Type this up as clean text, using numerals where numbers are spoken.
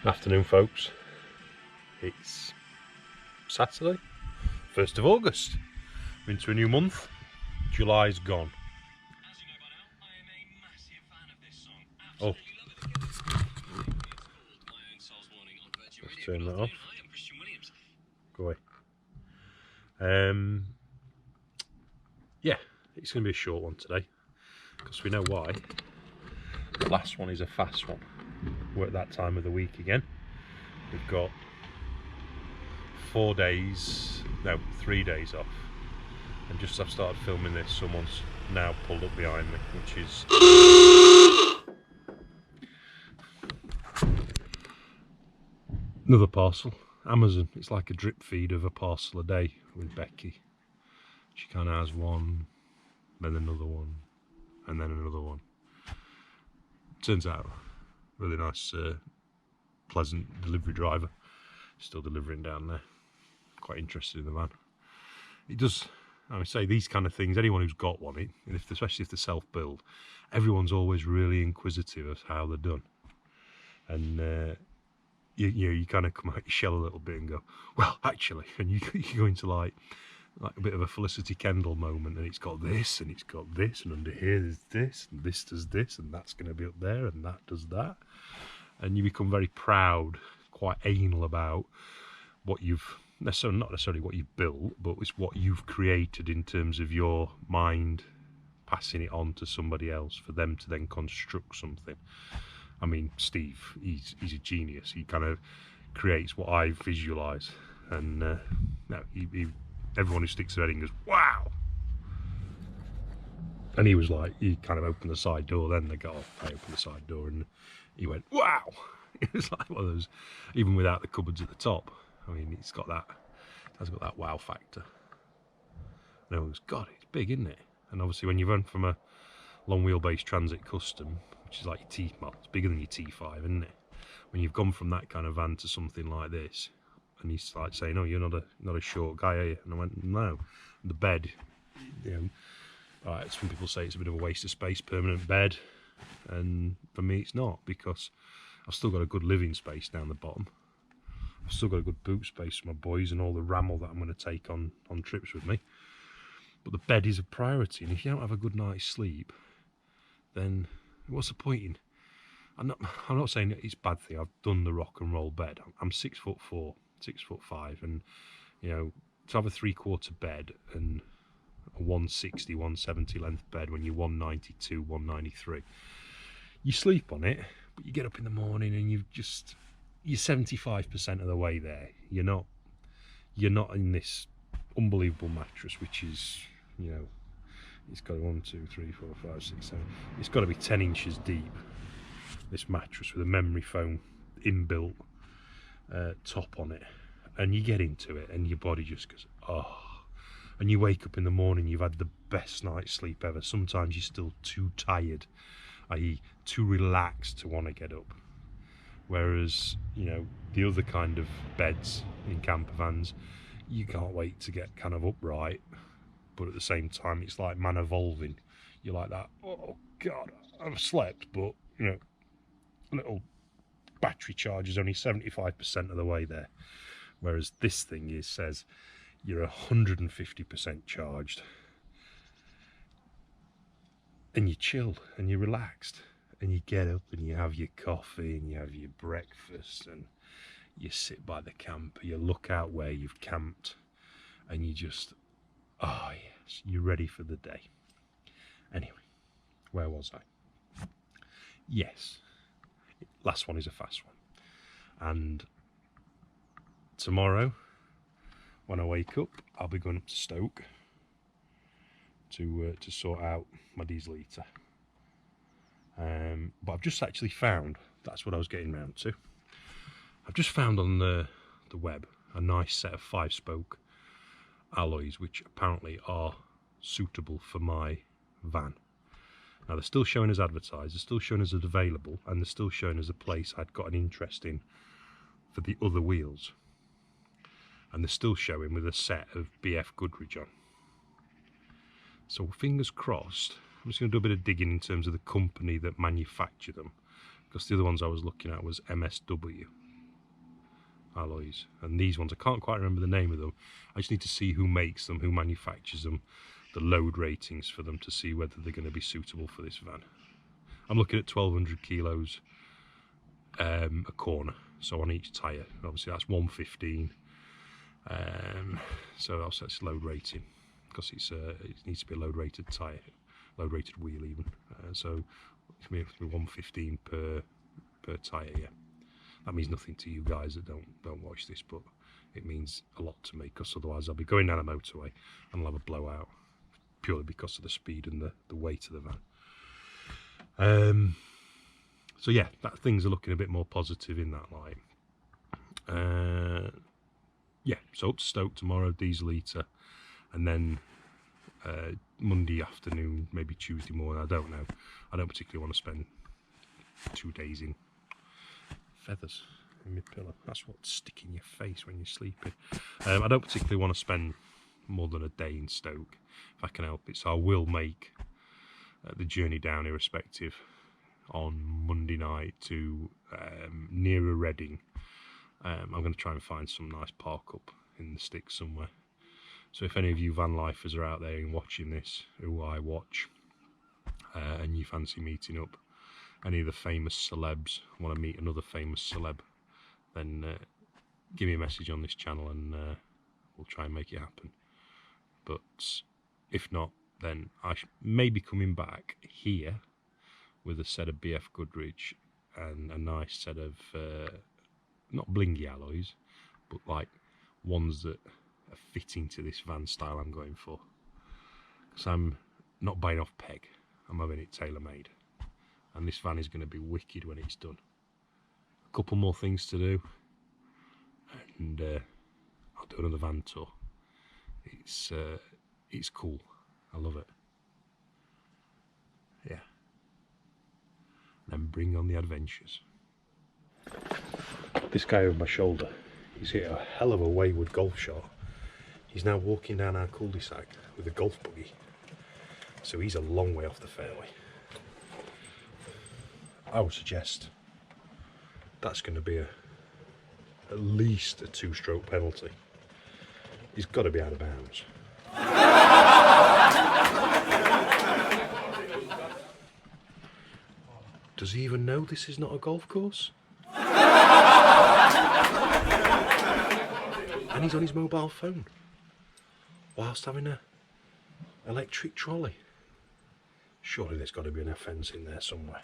Afternoon, folks. It's Saturday, 1st of August. We're into a new month. July's gone. Oh, let's turn that off. Go away. Yeah, it's going to be a short one today because we know why. The last one is a fast one. We're at that time of the week again. We've got 3 days off, and just as I've started filming this, someone's now pulled up behind me, which is another parcel. Amazon. It's like a drip feed of a parcel a day with Becky. She kind of has one, then another one, and then another one. Turns out, really nice, pleasant delivery driver. Still delivering down there. Quite interested in the van. It does, I would say, these kind of things, anyone who's got one, and especially if they're self-build, everyone's always really inquisitive of how they're done. And you kind of come out your shell a little bit and go, well, actually, and you go into like a bit of a Felicity Kendall moment, and it's got this, and it's got this, and under here there's this, and this does this, and that's going to be up there, and that does that. And you become very proud, quite anal about what you've, not necessarily what you've built, but it's what you've created in terms of your mind passing it on to somebody else for them to then construct something. I mean, Steve, he's a genius. He kind of creates what I visualise, and no, everyone who sticks their head in goes, wow! And he was like, he kind of opened the side door, then they got off, I opened the side door, and he went, wow! It was like one of those, even without the cupboards at the top. I mean, it has got that wow factor. And everyone goes, God, it's big, isn't it? And obviously when you run from a long wheelbase Transit Custom, which is like your well, it's bigger than your T5, isn't it? When you've gone from that kind of van to something like this, and he's like saying, oh, you're not a short guy, are you? And I went, no. The bed, right, some people say it's a bit of a waste of space, permanent bed, and for me it's not, because I've still got a good living space down the bottom. I've still got a good boot space for my boys and all the ramble that I'm going to take on trips with me. But the bed is a priority, and if you don't have a good night's sleep, then what's the point in? I'm not saying that it's a bad thing. I've done the rock and roll bed. I'm 6'4", 6'5", and to have a 3/4 bed and a 160, 170 length bed when you're 192, 193, you sleep on it, but you get up in the morning and you're 75% of the way there. You're not in this unbelievable mattress, which is, it's got 1, 2, 3, 4, 5, 6, 7. It's got to be 10 inches deep. This mattress with a memory foam inbuilt top on it, and you get into it, and your body just goes, oh. And you wake up in the morning, you've had the best night's sleep ever. Sometimes you're still too tired, i.e. too relaxed to want to get up. Whereas, the other kind of beds in camper vans, you can't wait to get kind of upright, but at the same time, it's like man evolving. You're like that, oh God, I've slept, but, little battery charge is only 75% of the way there. Whereas this thing says you're 150% charged, and you're chilled, and you're relaxed, and you get up and you have your coffee and you have your breakfast, and you sit by the camper, you look out where you've camped, and you just, oh yes, you're ready for the day. Anyway, where was I? Yes, last one is a fast one. And tomorrow, when I wake up, I'll be going up to Stoke to sort out my diesel heater. But I've just actually found, that's what I was getting round to. I've just found on the web a nice set of 5-spoke alloys, which apparently are suitable for my van. Now they're still showing as advertised, they're still showing as available, and they're still showing as a place I'd got an interest in for the other wheels. And they're still showing with a set of BF Goodrich on. So fingers crossed. I'm just going to do a bit of digging in terms of the company that manufacture them, because the other ones I was looking at was MSW. alloys, and these ones I can't quite remember the name of them. I just need to see who makes them, who manufactures them, the load ratings for them, to see whether they're going to be suitable for this van. I'm looking at 1200 kilos a corner, so on each tyre. Obviously that's 115, so that's load rating, because it needs to be a load rated tyre, load rated wheel even, so it's going to be 115 per tyre. Yeah, that means nothing to you guys that don't watch this, but it means a lot to me, because otherwise I'll be going down a motorway and I'll have a blowout purely because of the speed and the weight of the van. So yeah, things are looking a bit more positive in that light. Yeah, so up to Stoke tomorrow, diesel eater, and then Monday afternoon, maybe Tuesday morning, I don't know. I don't particularly want to spend 2 days in feathers in my pillow. That's what's sticking your face when you're sleeping. I don't particularly want to spend more than a day in Stoke if I can help it, so I will make the journey down irrespective on Monday night to nearer Reading. I'm going to try and find some nice park up in the sticks somewhere. So if any of you van lifers are out there and watching this, who I watch, and you fancy meeting up, any of the famous celebs, want to meet another famous celeb, then give me a message on this channel and we'll try and make it happen. But if not, then I may be coming back here with a set of BF Goodrich and a nice set of not blingy alloys, but like ones that are fitting to this van style I'm going for, because I'm not buying off peg, I'm having it tailor-made, and this van is going to be wicked when it's done. A couple more things to do and I'll do another van tour. It's cool, I love it. Yeah, and then bring on the adventures. This guy over my shoulder, he's hit a hell of a wayward golf shot. He's now walking down our cul-de-sac with a golf buggy, so he's a long way off the fairway. I would suggest that's going to be at least a 2-stroke penalty. He's got to be out of bounds. Does he even know this is not a golf course? And he's on his mobile phone whilst having an electric trolley. Surely there's got to be an offence in there somewhere.